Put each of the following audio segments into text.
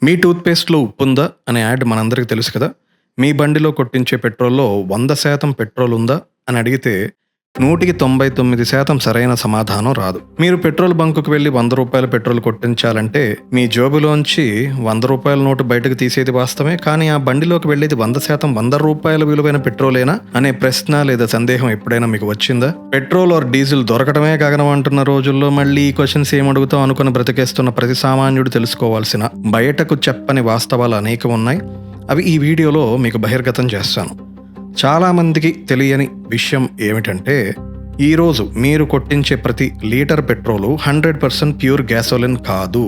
మీ టూత్‌పేస్ట్‌లో ఉప్పుందా అనే యాడ్ మనందరికీ తెలుసు కదా! మీ బండిలో కొట్టించే పెట్రోల్‌లో 100% పెట్రోల్ ఉందా అని అడిగితే 99% సరైన సమాధానం రాదు. మీరు పెట్రోల్ బంకుకు వెళ్లి రూ. 100 పెట్రోల్ కొట్టించాలంటే మీ జేబులోంచి రూ. 100 నోటు బయటకు తీసేది వాస్తవమే. కానీ ఆ బండిలోకి వెళ్ళేది 100% రూ. 100 విలువైన పెట్రోలేనా అనే ప్రశ్న లేదా సందేహం ఎప్పుడైనా మీకు వచ్చిందా? పెట్రోల్ ఆర్ డీజిల్ దొరకడమే గగనం అంటున్న రోజుల్లో మళ్ళీ ఈ క్వశ్చన్స్ ఏమడుగుతాం అనుకుని బ్రతికేస్తున్న ప్రతి సామాన్యుడు తెలుసుకోవాల్సిన బయటకు చెప్పని వాస్తవాలు అనేకం ఉన్నాయి. అవి ఈ వీడియోలో మీకు బహిర్గతం చేస్తాను. చాలామందికి తెలియని విషయం ఏమిటంటే ఈరోజు మీరు కొట్టించే ప్రతి లీటర్ పెట్రోలు 100% ప్యూర్ గ్యాసోలిన్ కాదు.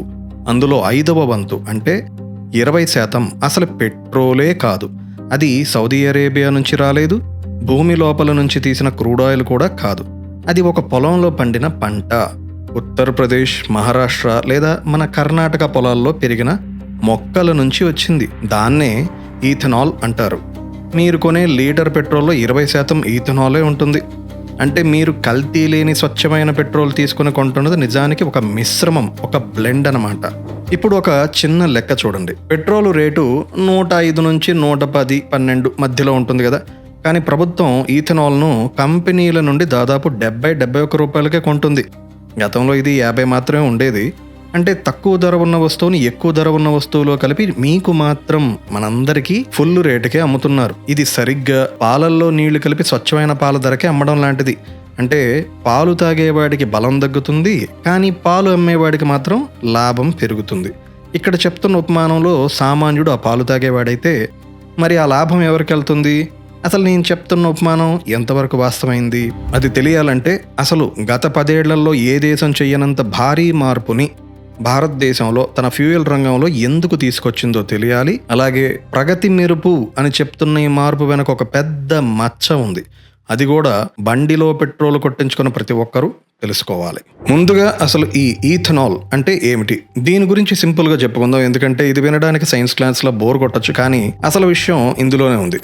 అందులో 5వ వంతు అంటే 20% అసలు పెట్రోలే కాదు. అది సౌదీ అరేబియా నుంచి రాలేదు, భూమి లోపల నుంచి తీసిన క్రూడ్ ఆయిల్ కూడా కాదు. అది ఒక పొలంలో పండిన పంట. ఉత్తరప్రదేశ్, మహారాష్ట్ర లేదా మన కర్ణాటక పొలాల్లో పెరిగిన మొక్కల నుంచి వచ్చింది. దాన్నే ఈథనాల్ అంటారు. మీరు కొనే లీటర్ పెట్రోల్లో 20% ఈథనాలే ఉంటుంది. అంటే మీరు కల్తీ లేని స్వచ్ఛమైన పెట్రోల్ తీసుకుని కొంటున్నది నిజానికి ఒక మిశ్రమం, ఒక బ్లెండ్ అన్నమాట. ఇప్పుడు ఒక చిన్న లెక్క చూడండి. పెట్రోల్ రేటు 105 నుంచి 110, 12 మధ్యలో ఉంటుంది కదా. కానీ ప్రభుత్వం ఈథనాల్ను కంపెనీల నుండి దాదాపు 70-71 రూపాయలకే కొంటుంది. గతంలో ఇది 50 మాత్రమే ఉండేది. అంటే తక్కువ ధర ఉన్న వస్తువుని ఎక్కువ ధర ఉన్న వస్తువులో కలిపి మీకు మాత్రం మనందరికీ ఫుల్ రేటుకే అమ్ముతున్నారు. ఇది సరిగ్గా పాలల్లో నీళ్లు కలిపి స్వచ్ఛమైన పాల ధరకే అమ్మడం లాంటిది. అంటే పాలు తాగేవాడికి బలం తగ్గుతుంది, కానీ పాలు అమ్మేవాడికి మాత్రం లాభం పెరుగుతుంది. ఇక్కడ చెప్తున్న ఉపమానంలో సామాన్యుడు ఆ పాలు తాగేవాడైతే మరి ఆ లాభం ఎవరికి వెళ్తుంది? అసలు నేను చెప్తున్న ఉపమానం ఎంతవరకు వాస్తవమైంది? అది తెలియాలంటే అసలు గత 10 ఏళ్లలో ఏ దేశం చెయ్యనంత భారీ మార్పుని భారతదేశంలో తన ఫ్యూయల్ రంగంలో ఎందుకు తీసుకొచ్చిందో తెలియాలి. అలాగే ప్రగతి మెరుపు అని చెప్తున్న ఈ మార్పు వెనక ఒక పెద్ద మచ్చ ఉంది. అది కూడా బండిలో పెట్రోల్ కొట్టించుకున్న ప్రతి ఒక్కరూ తెలుసుకోవాలి. ముందుగా అసలు ఈ ఈథనాల్ అంటే ఏమిటి? దీని గురించి సింపుల్గా చెప్పుకుందాం. ఎందుకంటే ఇది వినడానికి సైన్స్ క్లాస్లో బోర్ కొట్టచ్చు, కానీ అసలు విషయం ఇందులోనే ఉంది.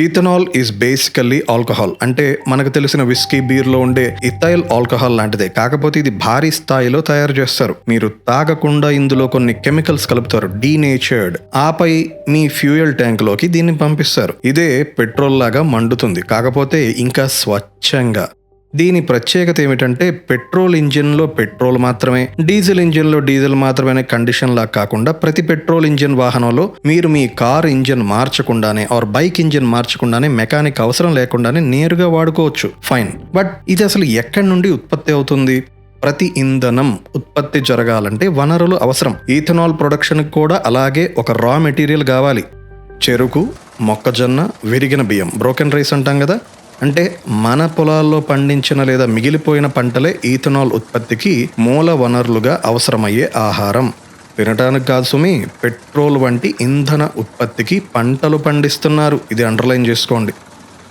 Ethanol is basically alcohol. అంటే మనకు తెలిసిన విస్కీ, బీర్లో ఉండే ఇథైల్ ఆల్కహాల్ లాంటిదే. కాకపోతే ఇది భారీ స్థాయిలో తయారు చేస్తారు. మీరు తాగకుండా ఇందులో కొన్ని కెమికల్స్ కలుపుతారు, డీనేచర్డ్. ఆపై మీ ఫ్యూయల్ ట్యాంక్ లోకి దీన్ని పంపిస్తారు. ఇదే పెట్రోల్ లాగా మండుతుంది, కాకపోతే ఇంకా స్వచ్ఛంగా. దీని ప్రత్యేకత ఏమిటంటే పెట్రోల్ ఇంజిన్లో పెట్రోల్ మాత్రమే, డీజిల్ ఇంజిన్లో డీజిల్ మాత్రమే అనే కండిషన్ లా కాకుండా ప్రతి పెట్రోల్ ఇంజిన్ వాహనంలో మీరు మీ కార్ ఇంజిన్ మార్చకుండానే ఆర్ బైక్ ఇంజిన్ మార్చకుండానే మెకానిక్ అవసరం లేకుండానే నేరుగా వాడుకోవచ్చు. ఫైన్. బట్ ఇది అసలు ఎక్కడి నుండి ఉత్పత్తి అవుతుంది? ప్రతి ఇంధనం ఉత్పత్తి జరగాలంటే వనరులు అవసరం. ఈథనాల్ ప్రొడక్షన్ కూడా అలాగే ఒక రా మెటీరియల్ కావాలి. చెరుకు, మొక్కజొన్న, విరిగిన బియ్యం, బ్రోకెన్ రైస్ అంటాం కదా. అంటే మన పొలాల్లో పండించిన లేదా మిగిలిపోయిన పంటలే ఈథనాల్ ఉత్పత్తికి మూల వనరులుగా అవసరమయ్యే ఆహారం. తినటానికి కాదు సుమి, పెట్రోల్ వంటి ఇంధన ఉత్పత్తికి పంటలు పండిస్తున్నారు. ఇది అండర్లైన్ చేసుకోండి.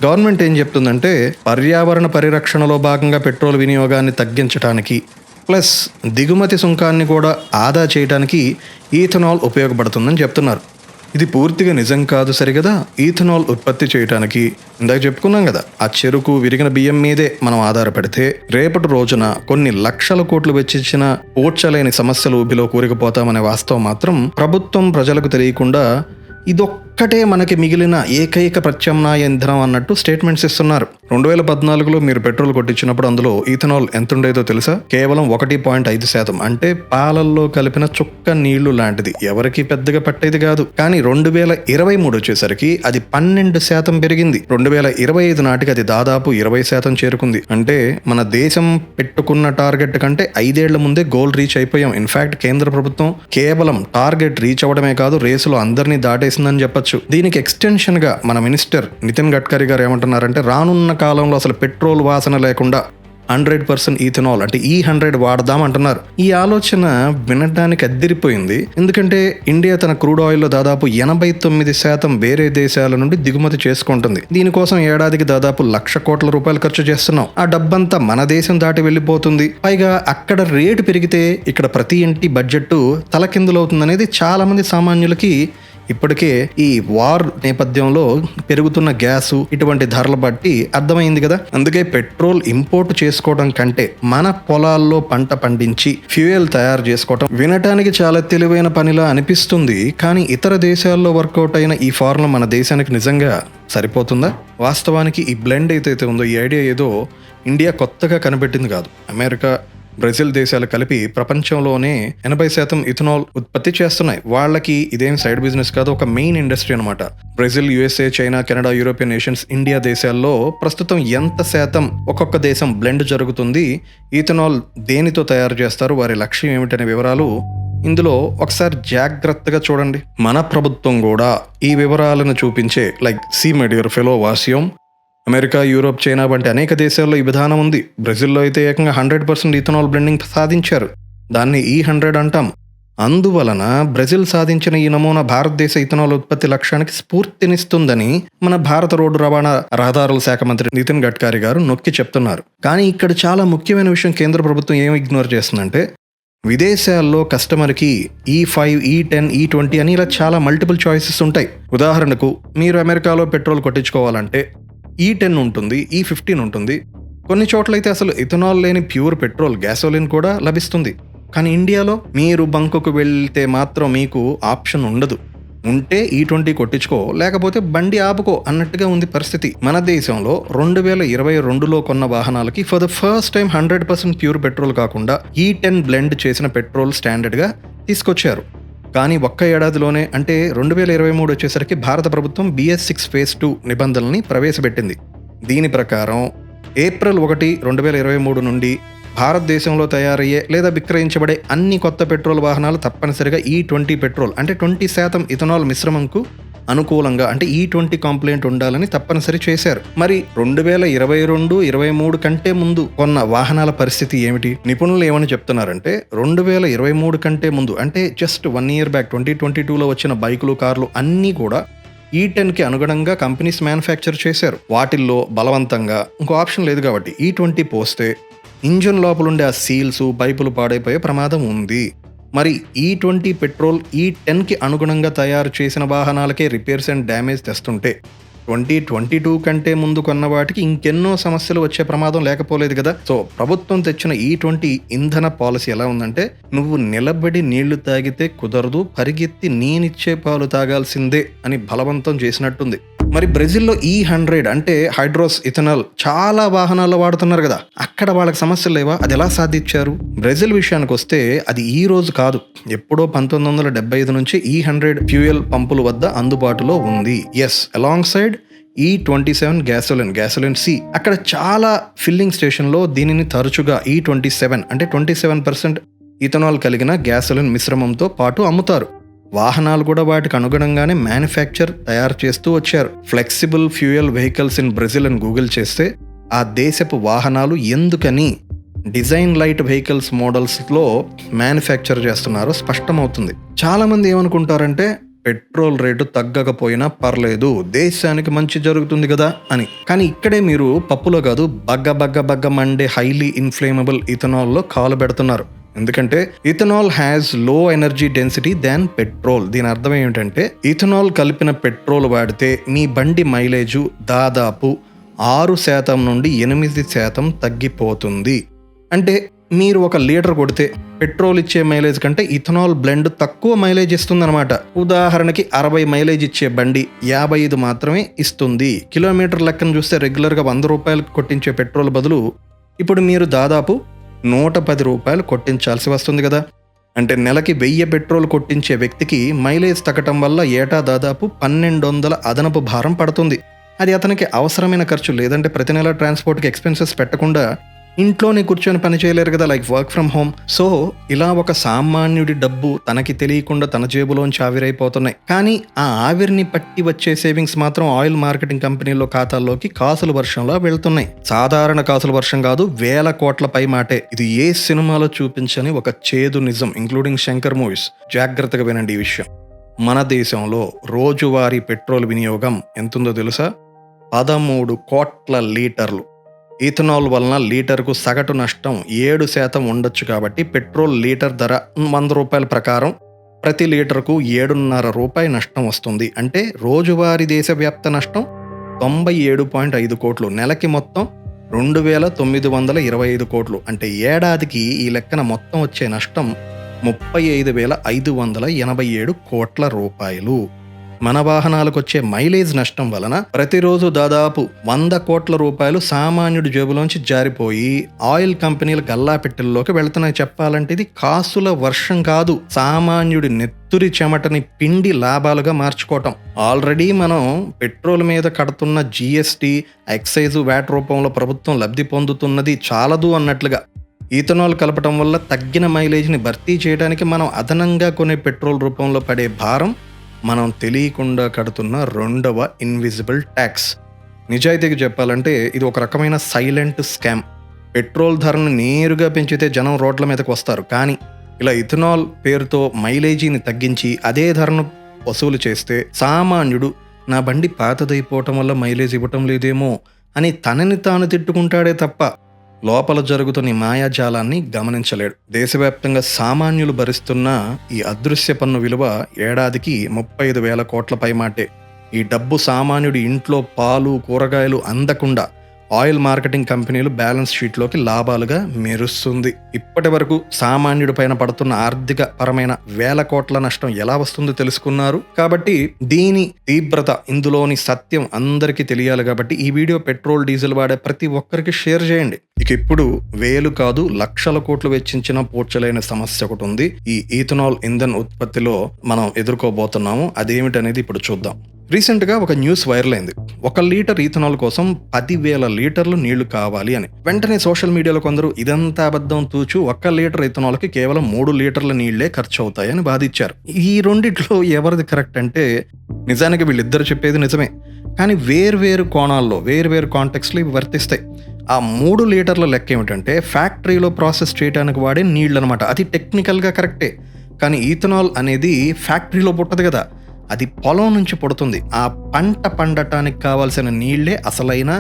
గవర్నమెంట్ ఏం చెప్తుందంటే పర్యావరణ పరిరక్షణలో భాగంగా పెట్రోల్ వినియోగాన్ని తగ్గించడానికి ప్లస్ దిగుమతి సుంకాన్ని కూడా ఆదా చేయడానికి ఈథనాల్ ఉపయోగపడుతుందని చెప్తున్నారు. ఇది పూర్తిగా నిజం కాదు సరిగదా. ఈథనాల్ ఉత్పత్తి చేయడానికి ఇందాక చెప్పుకున్నాం కదా, ఆ చెరుకు, విరిగిన బియ్యం మీదే మనం ఆధారపడితే రేపటి రోజున కొన్ని లక్షల కోట్లు వెచ్చించిన పూడ్చలేని సమస్యలు ఊబిలో కూరుకుపోతామనే వాస్తవం మాత్రం ప్రభుత్వం ప్రజలకు తెలియకుండా ఇదొక్కటే మనకి మిగిలిన ఏకైక ప్రత్యామ్నాయ ఇంధనం అన్నట్టు స్టేట్మెంట్స్ ఇస్తున్నారు. 2014లో మీరు పెట్రోల్ కొట్టించినప్పుడు అందులో ఈథనాల్ ఎంత ఉండేదో తెలుసా? కేవలం 1.5%. అంటే పాలల్లో కలిపిన చుక్క నీళ్లు లాంటిది. ఎవరికి పెద్దగా పట్టేది కాదు. కానీ 2023 వచ్చేసరికి అది 12% పెరిగింది. 2025 నాటికి అది దాదాపు 20% చేరుకుంది. అంటే మన దేశం పెట్టుకున్న టార్గెట్ కంటే 5 ఏళ్ల ముందే గోల్ రీచ్ అయిపోయాం. ఇన్ఫాక్ట్ కేంద్ర ప్రభుత్వం కేవలం టార్గెట్ రీచ్ అవ్వడమే కాదు, రేసులో అందరినీ దాటేసిందని చెప్పచ్చు. దీనికి ఎక్స్టెన్షన్ గా మన మినిస్టర్ నితిన్ గడ్కరీ గారు ఏమంటున్నారంటే రానున్న కాలంలో అసలు పెట్రోల్ వాసన లేకుండా 100% ఈథనాల్ అంటే E100 వాడదాం అంటున్నారు. ఈ ఆలోచన వినడానికి అద్దిరిపోయింది. ఎందుకంటే ఇండియా తన క్రూడ్ ఆయిల్ లో దాదాపు 89% వేరే దేశాల నుండి దిగుమతి చేసుకుంటుంది. దీనికోసం ఏడాదికి దాదాపు 1,00,000 కోట్ల రూపాయలు ఖర్చు చేస్తున్నాం. ఆ డబ్బంతా మన దేశం దాటి వెళ్ళిపోతుంది. పైగా అక్కడ రేటు పెరిగితే ఇక్కడ ప్రతి ఇంటి బడ్జెట్ తలకిందులవుతుంది అనేది చాలా మంది సామాన్యులకి ఇప్పటికే ఈ వార్ నేపథ్యంలో పెరుగుతున్న గ్యాసు ఇటువంటి ధరలు బట్టి అర్థమైంది కదా. అందుకే పెట్రోల్ ఇంపోర్ట్ చేసుకోవడం కంటే మన పొలాల్లో పంట పండించి ఫ్యూయల్ తయారు చేసుకోవడం వినటానికి చాలా తెలివైన పనిలా అనిపిస్తుంది. కానీ ఇతర దేశాల్లో వర్కౌట్ అయిన ఈ ఫార్ములా మన దేశానికి నిజంగా సరిపోతుందా? వాస్తవానికి ఈ బ్లెండ్ ఏదైతే ఉందో ఈ ఐడియా ఏదో ఇండియా కొత్తగా కనిపెట్టింది కాదు. అమెరికా, బ్రెజిల్ దేశాలు కలిపి ప్రపంచంలోనే 80% ఇథనాల్ ఉత్పత్తి చేస్తున్నాయి. వాళ్ళకి ఇదేం సైడ్ బిజినెస్ కాదు, ఒక మెయిన్ ఇండస్ట్రీ అనమాట. Brazil, USA, China, Canada, European nations, India దేశాల్లో ప్రస్తుతం ఎంత శాతం ఒక్కొక్క దేశం బ్లెండ్ జరుగుతుంది, ఇథనాల్ దేనితో తయారు చేస్తారు, వారి లక్ష్యం ఏమిటనే వివరాలు ఇందులో ఒకసారి జాగ్రత్తగా చూడండి. మన ప్రభుత్వం కూడా ఈ వివరాలను చూపించే like see my dear fellow వాసియం, అమెరికా, యూరోప్, చైనా వంటి అనేక దేశాల్లో ఈ విధానం ఉంది. బ్రెజిల్లో అయితే ఏకంగా 100% ఇథనాల్ బ్లెండింగ్ సాధించారు. దాన్ని E100 అంటాం. అందువలన బ్రెజిల్ సాధించిన ఈ నమూనా భారతదేశ ఇథనాల్ ఉత్పత్తి లక్ష్యానికి స్ఫూర్తినిస్తుందని మన భారత రోడ్డు రవాణా రహదారుల శాఖ మంత్రి నితిన్ గడ్కరీ గారు నొక్కి చెప్తున్నారు. కానీ ఇక్కడ చాలా ముఖ్యమైన విషయం కేంద్ర ప్రభుత్వం ఏం ఇగ్నోర్ చేస్తుందంటే, విదేశాల్లో కస్టమర్కి E5, E10, E20 అని ఇలా చాలా మల్టిపుల్ చాయిసెస్ ఉంటాయి. ఉదాహరణకు మీరు అమెరికాలో పెట్రోల్ కొట్టించుకోవాలంటే E10 ఉంటుంది, E15 ఉంటుంది. కొన్ని చోట్లయితే అసలు ఇథనాల్ లేని ప్యూర్ పెట్రోల్, గ్యాసోలిన్ కూడా లభిస్తుంది. కానీ ఇండియాలో మీరు బంకుకు వెళ్తే మాత్రం మీకు ఆప్షన్ ఉండదు. ఉంటే E20 కొట్టించుకో, లేకపోతే బండి ఆపుకో అన్నట్టుగా ఉంది పరిస్థితి. మన దేశంలో 2022లో కొన్న వాహనాలకి for the first time 100% pure petrol కాకుండా E10 బ్లెండ్ చేసిన పెట్రోల్ స్టాండర్డ్గా తీసుకొచ్చారు. కానీ ఒక్క ఏడాదిలోనే అంటే 2023 వచ్చేసరికి భారత ప్రభుత్వం BS6 Phase 2 నిబంధనల్ని ప్రవేశపెట్టింది. దీని ప్రకారం ఏప్రిల్ 1, 2023 నుండి భారతదేశంలో తయారయ్యే లేదా విక్రయించబడే అన్ని కొత్త పెట్రోల్ వాహనాలు తప్పనిసరిగా E20 పెట్రోల్ అంటే 20% ఇథనాల్ మిశ్రమంకు అనుకూలంగా అంటే E20 కాంప్లైంట్ ఉండాలని తప్పనిసరి చేశారు. మరి 2022-23 కంటే ముందు కొన్న వాహనాల పరిస్థితి ఏమిటి? నిపుణులు ఏమని చెప్తున్నారంటే 2023 కంటే ముందు అంటే జస్ట్ 1 year బ్యాక్ 2022లో వచ్చిన బైకులు, కార్లు అన్నీ కూడా E10కి అనుగుణంగా కంపెనీస్ మ్యానుఫ్యాక్చర్ చేశారు. వాటిల్లో బలవంతంగా ఇంకో ఆప్షన్ లేదు కాబట్టి E20 పోస్తే ఇంజిన్ లోపలుండే ఆ సీల్స్, పైపులు పాడైపోయే ప్రమాదం ఉంది. మరి E20 పెట్రోల్ E10కి అనుగుణంగా తయారు చేసిన వాహనాలకే రిపేర్స్ అండ్ డ్యామేజ్ తెస్తుంటే 2022 కంటే ముందు కొన్న వాటికి ఇంకెన్నో సమస్యలు వచ్చే ప్రమాదం లేకపోలేదు కదా. సో ప్రభుత్వం తెచ్చిన E20 ఇంధన పాలసీ ఎలా ఉందంటే, నువ్వు నిలబడి నీళ్లు తాగితే కుదరదు, పరిగెత్తి నేనిచ్చే పాలు తాగాల్సిందే అని బలవంతం చేసినట్టుంది. మరి బ్రెజిల్లో E100 అంటే హైడ్రోస్ ఇథనాల్ చాలా వాహనాల్లో వాడుతున్నారు కదా, అక్కడ వాళ్ళకి సమస్యలు లేవా? అది ఎలా సాధించారు? బ్రెజిల్ విషయానికి వస్తే అది ఈ రోజు కాదు, ఎప్పుడో 1975 నుంచి E100 ఫ్యూయల్ పంపుల వద్ద అందుబాటులో ఉంది. Yes, alongside E27 gasoline C. అక్కడ చాలా ఫిల్లింగ్ స్టేషన్లో దీనిని తరచుగా E27 అంటే 27% ఇథనాల్ కలిగిన గ్యాసోలిన్ మిశ్రమంతో పాటు అమ్ముతారు. వాహనాలు కూడా వాటికి అనుగుణంగానే మ్యానుఫ్యాక్చర్ తయారు చేస్తూ వచ్చారు. Flexible fuel vehicles in Brazil అని గూగుల్ చేస్తే ఆ దేశపు వాహనాలు ఎందుకని డిజైన్ లైట్ వెహికల్స్ మోడల్స్లో మ్యానుఫ్యాక్చర్ చేస్తున్నారో స్పష్టమవుతుంది. చాలామంది ఏమనుకుంటారంటే పెట్రోల్ రేటు తగ్గకపోయినా పర్లేదు, దేశానికి మంచి జరుగుతుంది కదా అని. కానీ ఇక్కడే మీరు పప్పులో కాదు బగ్గ మండే హైలీ ఇన్ఫ్లేమబుల్ ఇథనాల్లో కాలు పెడుతున్నారు. ఎందుకంటే ఇథనాల్ హ్యాస్ లో ఎనర్జీ డెన్సిటీ దాన్ పెట్రోల్. దీని అర్థం ఏమిటంటే ఇథనాల్ కలిపిన పెట్రోల్ వాడితే మీ బండి మైలేజు దాదాపు 6% నుండి 8% తగ్గిపోతుంది. అంటే మీరు 1 లీటర్ కొడితే పెట్రోల్ ఇచ్చే మైలేజ్ కంటే ఇథనాల్ బ్లెండ్ తక్కువ మైలేజ్ ఇస్తుందన్నమాట. ఉదాహరణకి 60 మైలేజ్ ఇచ్చే బండి 55 మాత్రమే ఇస్తుంది. కిలోమీటర్ లెక్కను చూస్తే రెగ్యులర్గా 100 రూపాయలు కొట్టించే పెట్రోల్ బదులు ఇప్పుడు మీరు దాదాపు 110 రూపాయలు కొట్టించాల్సి వస్తుంది కదా. అంటే నెలకి 1000 పెట్రోల్ కొట్టించే వ్యక్తికి మైలేజ్ తగ్గటం వల్ల ఏటా దాదాపు 1200 అదనపు భారం పడుతుంది. అది అతనికి అవసరమైన ఖర్చు. లేదంటే ప్రతి నెల ట్రాన్స్పోర్ట్కి ఎక్స్పెన్సెస్ పెట్టకుండా ఇంట్లోనే కూర్చొని పని చేయలేరు కదా, like work from home. So ఇలా ఒక సామాన్యుడి డబ్బు తనకి తెలియకుండా తన జేబులోంచి ఆవిరైపోతున్నాయి. కానీ ఆ ఆవిరిని పట్టి వచ్చే సేవింగ్స్ మాత్రం ఆయిల్ మార్కెటింగ్ కంపెనీల్లో ఖాతాల్లోకి కాసుల వర్షంలో వెళ్తున్నాయి. సాధారణ కాసుల వర్షం కాదు, 1000 కోట్ల పై మాటే. ఇది ఏ సినిమాలో చూపించని ఒక చేదు నిజం, ఇంక్లూడింగ్ శంకర్ మూవీస్. జాగ్రత్తగా వినండి ఈ విషయం. మన దేశంలో రోజువారీ పెట్రోల్ వినియోగం ఎంతుందో తెలుసా? 13 కోట్ల లీటర్లు. ఇథనాల్ వలన లీటర్కు సగటు నష్టం 7% ఉండొచ్చు. కాబట్టి పెట్రోల్ లీటర్ ధర 100 రూపాయల ప్రకారం ప్రతి లీటర్కు 7.5 రూపాయి నష్టం వస్తుంది. అంటే రోజువారీ దేశవ్యాప్త నష్టం 97.5 కోట్లు, నెలకి మొత్తం 2,925 కోట్లు. అంటే ఏడాదికి ఈ లెక్కన మొత్తం వచ్చే నష్టం 35,587 కోట్ల రూపాయలు. మన వాహనాలకు వచ్చే మైలేజ్ నష్టం వలన ప్రతిరోజు దాదాపు 100 కోట్ల రూపాయలు సామాన్యుడి జేబులోంచి జారిపోయి ఆయిల్ కంపెనీల గల్లాపెట్టెల్లోకి వెళుతున్నాయి. చెప్పాలంటే ఇది కాసుల వర్షం కాదు, సామాన్యుడి నెత్తురి చెమటని పిండి లాభాలుగా మార్చుకోవటం. ఆల్రెడీ మనం పెట్రోల్ మీద కడుతున్న జిఎస్టీ, ఎక్సైజ్, వ్యాట్ రూపంలో ప్రభుత్వం లబ్ధి పొందుతున్నది చాలదు అన్నట్లుగా ఈథనాల్ కలపటం వల్ల తగ్గిన మైలేజ్ని భర్తీ చేయడానికి మనం అదనంగా కొనే పెట్రోల్ రూపంలో పడే భారం మనం తెలియకుండా కడుతున్న రెండవ ఇన్విజిబుల్ ట్యాక్స్. నిజాయితీగా చెప్పాలంటే ఇది ఒక రకమైన సైలెంట్ స్కామ్. పెట్రోల్ ధరను నేరుగా పెంచితే జనం రోడ్ల మీదకి వస్తారు, కానీ ఇలా ఇథనాల్ పేరుతో మైలేజీని తగ్గించి అదే ధరను వసూలు చేస్తే సామాన్యుడు నా బండి పాతదైపోవటం వల్ల మైలేజ్ ఇవ్వటం లేదేమో అని తనని తాను తిట్టుకుంటాడే తప్ప లోపల జరుగుతున్న మాయాజాలాన్ని గమనించలేడు. దేశవ్యాప్తంగా సామాన్యులు భరిస్తున్న ఈ అదృశ్య పన్ను విలువ ఏడాదికి 35,000 కోట్ల పైమాటే. ఈ డబ్బు సామాన్యుడి ఇంట్లో పాలు, కూరగాయలు అందకుండా ఆయిల్ మార్కెటింగ్ కంపెనీలు బ్యాలెన్స్ షీట్లోకి లాభాలుగా మెరుస్తుంది. ఇప్పటి వరకు సామాన్యుడి పైన పడుతున్న ఆర్థిక పరమైన 1,000 కోట్ల నష్టం ఎలా వస్తుందో తెలుసుకున్నారు కాబట్టి దీని తీవ్రత, ఇందులోని సత్యం అందరికీ తెలియాలి కాబట్టి ఈ వీడియో పెట్రోల్, డీజిల్ వాడే ప్రతి ఒక్కరికి షేర్ చేయండి. ఇక ఇప్పుడు 1,000 కాదు, లక్షల కోట్లు వెచ్చించిన పూడ్చలేని సమస్య ఒకటి ఉంది. ఈ ఈథనాల్ ఇంధన్ ఉత్పత్తిలో మనం ఎదుర్కోబోతున్నాము. అదేమిటనేది ఇప్పుడు చూద్దాం. రీసెంట్గా ఒక న్యూస్ వైరల్ అయింది. 1 లీటర్ ఈథనాల్ కోసం 10,000 లీటర్లు నీళ్లు కావాలి అని. వెంటనే సోషల్ మీడియాలో కొందరు ఇదంతా అబద్ధం తూచు, 1 లీటర్ ఈథనాల్కి కేవలం 3 లీటర్ల నీళ్లే ఖర్చు అవుతాయని వాదించారు. ఈ రెండిట్లో ఎవరిది కరెక్ట్ అంటే నిజానికి వీళ్ళిద్దరు చెప్పేది నిజమే, కానీ వేర్వేరు కోణాల్లో, వేర్వేరు కాంటెక్స్లో ఇవి వర్తిస్తాయి. ఆ 3 లీటర్ల లెక్క ఏమిటంటే ఫ్యాక్టరీలో ప్రాసెస్ చేయడానికి వాడే నీళ్ళు అనమాట. అది టెక్నికల్గా కరెక్టే, కానీ ఈథనాల్ అనేది ఫ్యాక్టరీలో పుట్టదు కదా, అది పొలం నుంచి పుడుతుంది. ఆ పంట పండటానికి కావాల్సిన నీళ్లే అసలైన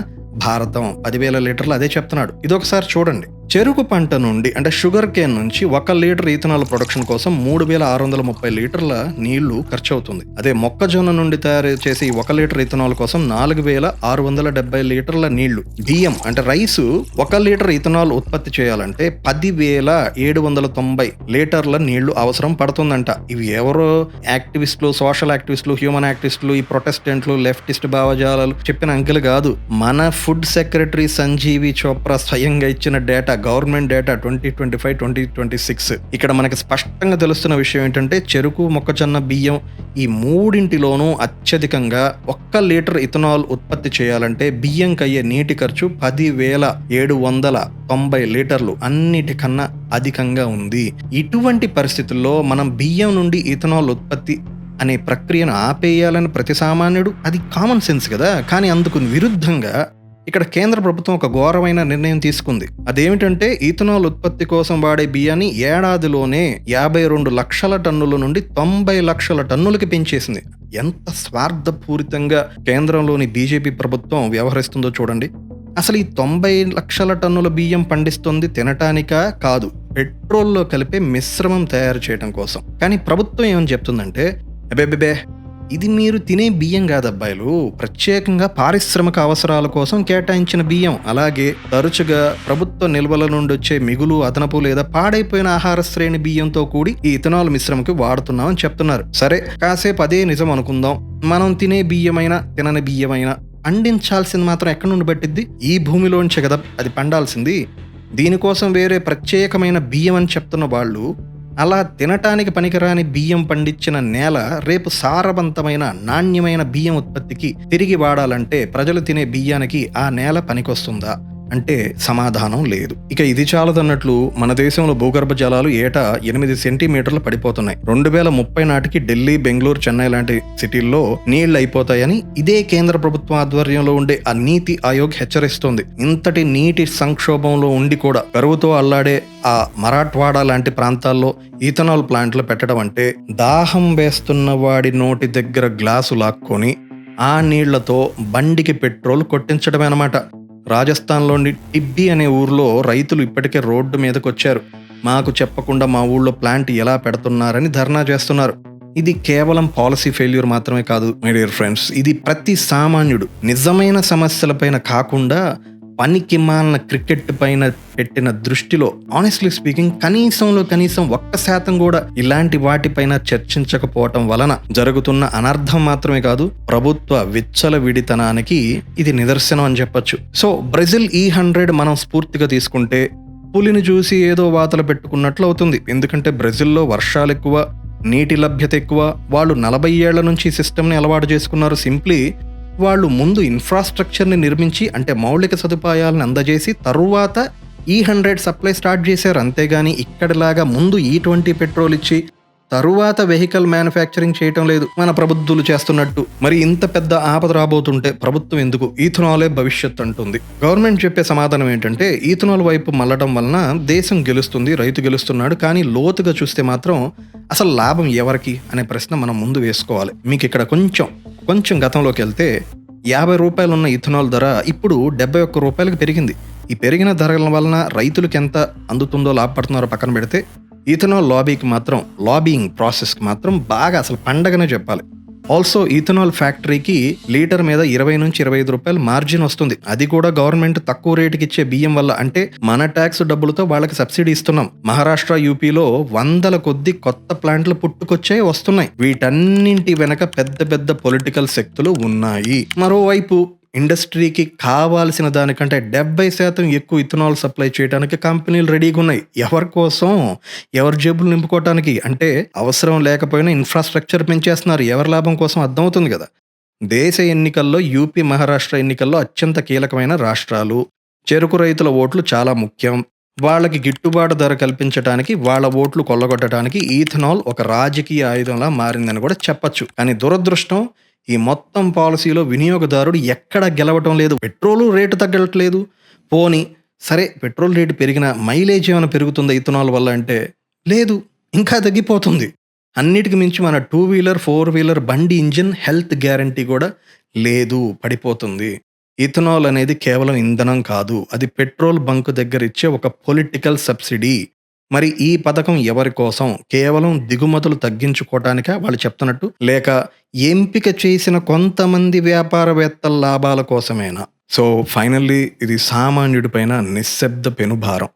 భారతం. 10,000 లీటర్లు అదే చెప్తున్నాడు. ఇదొకసారి చూడండి. చెరుకు పంట నుండి అంటే షుగర్ కేన్ నుంచి 1 లీటర్ ఈథనాల్ ప్రొడక్షన్ కోసం 3,630 లీటర్ల నీళ్లు ఖర్చు అవుతుంది. అదే మొక్కజొన్న నుండి తయారు చేసే 1 లీటర్ ఈథనాల్ కోసం 4,670 లీటర్ల నీళ్లు. బియ్యం అంటే రైసు 1 లీటర్ ఈథనాల్ ఉత్పత్తి చేయాలంటే 10,790 లీటర్ల నీళ్లు అవసరం పడుతుందంట. ఇవి ఎవరో యాక్టివిస్టులు, సోషల్ యాక్టివిస్టులు, హ్యూమన్ యాక్టివిస్టులు, ఈ ప్రొటెస్టెంట్లు, లెఫ్టిస్ట్ భావజాలాలు చెప్పిన అంకెలు కాదు. మన ఫుడ్ సెక్రటరీ సంజీవి చోప్రా స్వయంగా ఇచ్చిన డేటా, గవర్నమెంట్ డేటా 2025-2026. ఇక్కడ మనకి స్పష్టంగా తెలుస్తున్న విషయం ఏంటంటే చెరుకు, మొక్కజొన్న, బియ్యం ఈ మూడింటిలోనూ అత్యధికంగా 1 లీటర్ ఇథనాల్ ఉత్పత్తి చేయాలంటే బియ్యంకి అయ్యే నీటి ఖర్చు 10,790 లీటర్లు, అన్నిటికన్నా అధికంగా ఉంది. ఇటువంటి పరిస్థితుల్లో మనం బియ్యం నుండి ఇథనాల్ ఉత్పత్తి అనే ప్రక్రియను ఆపేయాలని ప్రతి సామాన్యుడు, అది కామన్ సెన్స్ కదా. కానీ అందుకు విరుద్ధంగా ఇక్కడ కేంద్ర ప్రభుత్వం ఒక ఘోరమైన నిర్ణయం తీసుకుంది. అదేమిటంటే ఈథనాల్ ఉత్పత్తి కోసం వాడే బియ్యాన్ని ఏడాదిలోనే 52 లక్షల టన్నుల నుండి 90 లక్షల టన్నులకి పెంచేసింది. ఎంత స్వార్థపూరితంగా కేంద్రంలోని బీజేపీ ప్రభుత్వం వ్యవహరిస్తుందో చూడండి. అసలు ఈ 90 లక్షల టన్నుల బియ్యం పండిస్తుంది తినటానికా కాదు, పెట్రోల్లో కలిపే మిశ్రమం తయారు చేయడం కోసం. కానీ ప్రభుత్వం ఏమని చెప్తుందంటే అబేబే ఇది మీరు తినే బియ్యం కాదబ్బాయిలు, ప్రత్యేకంగా పారిశ్రామిక అవసరాల కోసం కేటాయించిన బియ్యం. అలాగే తరచుగా ప్రభుత్వ నిల్వల నుండి వచ్చే మిగులు, అదనపు లేదా పాడైపోయిన ఆహార శ్రేణి బియ్యంతో కూడి ఈ ఇథనాల్ మిశ్రమంకి వాడుతున్నామని చెప్తున్నారు. సరే, కాసేపు అదే నిజం అనుకుందాం. మనం తినే బియ్యమైనా తినని బియ్యమైనా పండించాల్సింది మాత్రం ఎక్కడి నుండి పట్టిద్ది? ఈ భూమిలోంచే కదా అది పండాల్సింది. దీనికోసం వేరే ప్రత్యేకమైన బియ్యం అని చెప్తున్న వాళ్ళు అలా తినటానికి పనికిరాని బియ్యం పండించిన నేల రేపు సారవంతమైన, నాణ్యమైన బియ్యం ఉత్పత్తికి తిరిగి వాడాలంటే ప్రజలు తినే బియ్యానికి ఆ నేల పనికొస్తుందా అంటే సమాధానం లేదు. ఇక ఇది చాలదన్నట్లు మన దేశంలో భూగర్భ జలాలు ఏటా 8 సెంటీమీటర్లు పడిపోతున్నాయి. 2030 నాటికి ఢిల్లీ, బెంగళూరు, చెన్నై లాంటి సిటీల్లో నీళ్లు అయిపోతాయని ఇదే కేంద్ర ప్రభుత్వం ఆధ్వర్యంలో ఉండే ఆ నీతి ఆయోగ్ హెచ్చరిస్తోంది. ఇంతటి నీటి సంక్షోభంలో ఉండి కూడా కరువుతో అల్లాడే ఆ మరాఠ్వాడా లాంటి ప్రాంతాల్లో ఈథనాల్ ప్లాంట్లు పెట్టడం అంటే దాహం వేస్తున్న వాడి నోటి దగ్గర గ్లాసు లాక్కొని ఆ నీళ్లతో బండికి పెట్రోల్ కొట్టించడమే అన్నమాట. రాజస్థాన్లోని టిబ్బీ అనే ఊర్లో రైతులు ఇప్పటికే రోడ్డు మీదకి వచ్చారు. మాకు చెప్పకుండా మా ఊళ్ళో ప్లాంట్ ఎలా పెడుతున్నారని ధర్నా చేస్తున్నారు. ఇది కేవలం పాలసీ ఫెయిల్యూర్ మాత్రమే కాదు మై డియర్ ఫ్రెండ్స్, ఇది ప్రతి సామాన్యుడు నిజమైన సమస్యలపైన కాకుండా పనికి మాలిన క్రికెట్ పైన పెట్టిన దృష్టిలో ఆనెస్ట్లీ స్పీకింగ్ కనీసం 1% కూడా ఇలాంటి వాటిపైన చర్చించకపోవటం వలన జరుగుతున్న అనర్థం మాత్రమే కాదు, ప్రభుత్వ విచ్చలవిడితనానికి ఇది నిదర్శనం అని చెప్పొచ్చు. సో బ్రెజిల్ E100 మనం స్ఫూర్తిగా తీసుకుంటే పులిని చూసి ఏదో వాతలు పెట్టుకున్నట్లు అవుతుంది. ఎందుకంటే బ్రెజిల్లో వర్షాలు ఎక్కువ, నీటి లభ్యత ఎక్కువ. వాళ్ళు 40 ఏళ్ల నుంచి ఈ సిస్టమ్ని అలవాటు చేసుకున్నారు. సింప్లీ వాళ్ళు ముందు ఇన్ఫ్రాస్ట్రక్చర్ని నిర్మించి, అంటే మౌలిక సదుపాయాలను అందజేసి తరువాత E100 సప్లై స్టార్ట్ చేశారు. అంతేగాని ఇక్కడిలాగా ముందు E20 పెట్రోల్ ఇచ్చి తరువాత వెహికల్ మ్యానుఫ్యాక్చరింగ్ చేయటం లేదు మన ప్రభుత్వాలు చేస్తున్నట్టు. మరి ఇంత పెద్ద ఆపద రాబోతుంటే ప్రభుత్వం ఎందుకు ఈథనాలే భవిష్యత్ అంటుంది? గవర్నమెంట్ చెప్పే సమాధానం ఏంటంటే ఈథనాల్ వైపు మళ్ళడం వలన దేశం గెలుస్తుంది, రైతు గెలుస్తున్నాడు. కానీ లోతుగా చూస్తే మాత్రం అసలు లాభం ఎవరికి అనే ప్రశ్న మనం ముందు వేసుకోవాలి. మీకు ఇక్కడ కొంచెం గతంలోకి వెళ్తే 50 రూపాయలు ఉన్న ఇథనాల్ ధర ఇప్పుడు 71 రూపాయలకు పెరిగింది. ఈ పెరిగిన ధరల వలన రైతులకు ఎంత అందుతుందో లాభపడుతున్నారో పక్కన పెడితే ఈథనాల్ లాబియింగ్ ప్రాసెస్కి మాత్రం బాగా అసలు పండగనే చెప్పాలి. ఆల్సో ఈథనాల్ ఫ్యాక్టరీకి లీటర్ మీద 20 నుంచి 25 రూపాయలు మార్జిన్ వస్తుంది. అది కూడా గవర్నమెంట్ తక్కువ రేటుకి ఇచ్చే బియ్యం వల్ల. అంటే మన ట్యాక్స్ డబ్బులతో వాళ్ళకి సబ్సిడీ ఇస్తున్నాం. మహారాష్ట్ర, యూపీలో 100 కొద్ది కొత్త ప్లాంట్లు పుట్టుకొచ్చే వస్తున్నాయి. వీటన్నింటి వెనక పెద్ద పొలిటికల్ శక్తులు ఉన్నాయి. మరోవైపు ఇండస్ట్రీకి కావాల్సిన దానికంటే 70% ఎక్కువ ఇథనాల్ సప్లై చేయడానికి కంపెనీలు రెడీగా ఉన్నాయి. ఎవరి కోసం? ఎవరి జేబులు నింపుకోవటానికి. అంటే అవసరం లేకపోయినా ఇన్ఫ్రాస్ట్రక్చర్ పెంచేస్తున్నారు. ఎవరి లాభం కోసం? అర్థమవుతుంది కదా. దేశ ఎన్నికల్లో యూపీ, మహారాష్ట్ర ఎన్నికల్లో అత్యంత కీలకమైన రాష్ట్రాలు. చెరుకు రైతుల ఓట్లు చాలా ముఖ్యం. వాళ్ళకి గిట్టుబాటు ధర కల్పించడానికి, వాళ్ళ ఓట్లు కొల్లగొట్టడానికి ఈథనాల్ ఒక రాజకీయ ఆయుధంలా మారిందని కూడా చెప్పచ్చు. కానీ దురదృష్టం, ఈ మొత్తం పాలసీలో వినియోగదారుడు ఎక్కడ గెలవటం లేదు. పెట్రోలు రేటు తగ్గట్లేదు. పోనీ సరే, పెట్రోల్ రేటు పెరిగినా మైలేజ్ ఏమైనా పెరుగుతుందా ఇథనాల్ వల్ల అంటే లేదు, ఇంకా తగ్గిపోతుంది. అన్నిటికి మించి మన 2 వీలర్ 4 వీలర్ బండి ఇంజిన్ హెల్త్ గ్యారంటీ కూడా లేదు, పడిపోతుంది. ఇథనాల్ అనేది కేవలం ఇంధనం కాదు, అది పెట్రోల్ బంక్ దగ్గర ఇచ్చే ఒక పొలిటికల్ సబ్సిడీ. మరి ఈ పథకం ఎవరి కోసం? కేవలం దిగుమతులు తగ్గించుకోవటానికా వాళ్ళు చెప్తున్నట్టు, లేక ఎంపిక చేసిన కొంతమంది వ్యాపారవేత్తల లాభాల కోసమేనా? సో ఫైనల్లీ ఇది సామాన్యుడి పైన నిశ్శబ్ద పెనుభారం.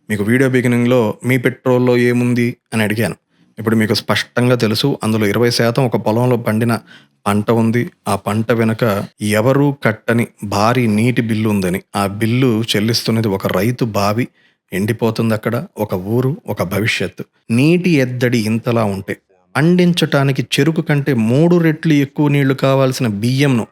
మీకు వీడియో బిగినింగ్లో మీ పెట్రోల్లో ఏముంది అని అడిగాను. ఇప్పుడు మీకు స్పష్టంగా తెలుసు, అందులో 20% ఒక పొలంలో పండిన పంట ఉంది. ఆ పంట వెనుక ఎవరూ కట్టని భారీ నీటి బిల్లు ఉందని. ఆ బిల్లు చెల్లిస్తున్నది ఒక రైతు బావి ఎండిపోతుంది. అక్కడ ఒక ఊరు, ఒక భవిష్యత్తు. నీటి ఎద్దడి ఇంతలా ఉంటే పండించటానికి చెరుకు కంటే 3 రెట్లు ఎక్కువ నీళ్లు కావాల్సిన బియ్యంను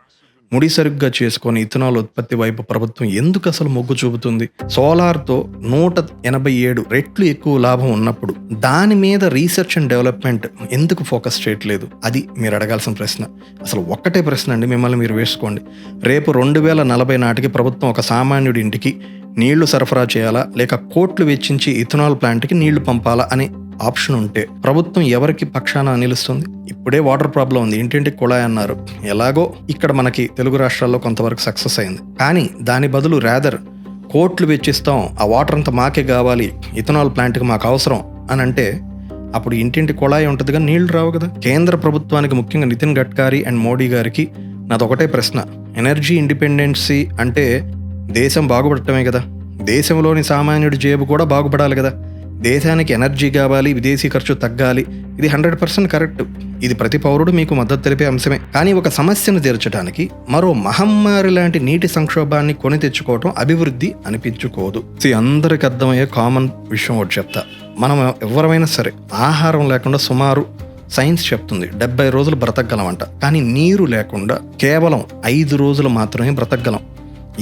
ముడిసరుగ్గా చేసుకొని ఇథనాల్ ఉత్పత్తి వైపు ప్రభుత్వం ఎందుకు అసలు మొగ్గు చూపుతుంది? సోలార్తో 187 రెట్లు ఎక్కువ లాభం ఉన్నప్పుడు దాని మీద రీసెర్చ్ అండ్ డెవలప్మెంట్ ఎందుకు ఫోకస్ చేయట్లేదు? అది మీరు అడగాల్సిన ప్రశ్న. అసలు ఒక్కటే ప్రశ్న అండి, మిమ్మల్ని మీరు వేసుకోండి. రేపు 2040 నాటికి ప్రభుత్వం ఒక సామాన్యుడి ఇంటికి నీళ్లు సరఫరా చేయాలా, లేక కోట్లు వెచ్చించి ఇథనాల్ ప్లాంట్కి నీళ్లు పంపాలా అనే ఆప్షన్ ఉంటే ప్రభుత్వం ఎవరికి పక్షాన నిలుస్తుంది? ఇప్పుడే వాటర్ ప్రాబ్లం ఉంది, ఇంటింటికి కుళాయి అన్నారు. ఎలాగో ఇక్కడ మనకి తెలుగు రాష్ట్రాల్లో కొంతవరకు సక్సెస్ అయింది. కానీ దాని బదులు రాదర్ కోట్లు వెచ్చిస్తాం, ఆ వాటర్ అంతా మాకే కావాలి, ఇథనాల్ ప్లాంట్కి మాకు అవసరం అని అంటే అప్పుడు ఇంటింటి కుళాయి ఉంటుంది కానీ నీళ్లు రావు కదా. కేంద్ర ప్రభుత్వానికి, ముఖ్యంగా నితిన్ గడ్కరీ అండ్ మోడీ గారికి నాదొకటే ప్రశ్న. ఎనర్జీ ఇండిపెండెన్సీ అంటే దేశం బాగుపడటమే కదా. దేశంలోని సామాన్యుడి జేబు కూడా బాగుపడాలి కదా. దేశానికి ఎనర్జీ కావాలి, విదేశీ ఖర్చు తగ్గాలి. ఇది 100% కరెక్ట్. ఇది ప్రతి పౌరుడు మీకు మద్దతు తెలిపే అంశమే. కానీ ఒక సమస్యను తీర్చడానికి మరో మహమ్మారి లాంటి నీటి సంక్షోభాన్ని కొని తెచ్చుకోవటం అభివృద్ధి అనిపించుకోదు. అందరికి అర్థమయ్యే కామన్ విషయం ఒకటి చెప్తా. మనం ఎవరైనా సరే ఆహారం లేకుండా సుమారు సైన్స్ చెప్తుంది 70 రోజులు బ్రతకగలమంట. కానీ నీరు లేకుండా కేవలం 5 రోజులు మాత్రమే బ్రతకగలం.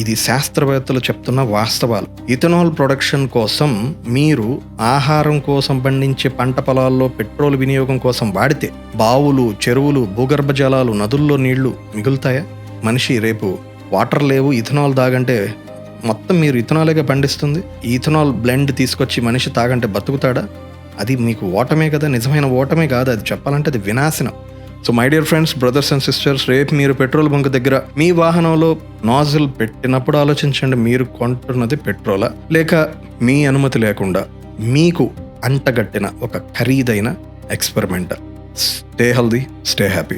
ఇది శాస్త్రవేత్తలు చెప్తున్న వాస్తవాలు. ఇథనాల్ ప్రొడక్షన్ కోసం మీరు ఆహారం కోసం పండించే పంట పొలాల్లో పెట్రోల్ వినియోగం కోసం వాడితే బావులు, చెరువులు, భూగర్భ జలాలు, నదుల్లో నీళ్లు మిగులుతాయా? మనిషి రేపు వాటర్ లేవు, ఇథనాల్ తాగంటే మొత్తం మీరు ఇథనాలేగా పండిస్తుంది. ఇథనాల్ బ్లెండ్ తీసుకొచ్చి మనిషి తాగంటే బతుకుతాడా? అది మీకు ఓటమే కదా, నిజమైన ఓటమే కాదు. అది చెప్పాలంటే అది వినాశనం. So my dear friends, brothers and sisters, రేపు మీరు పెట్రోల్ బంక్ దగ్గర మీ వాహనంలో నాజిల్ పెట్టినప్పుడు ఆలోచించండి, మీరు కొంటున్నది పెట్రోలా లేక మీ అనుమతి లేకుండా మీకు అంటగట్టిన ఒక ఖరీదైన experiment. Stay healthy, stay happy.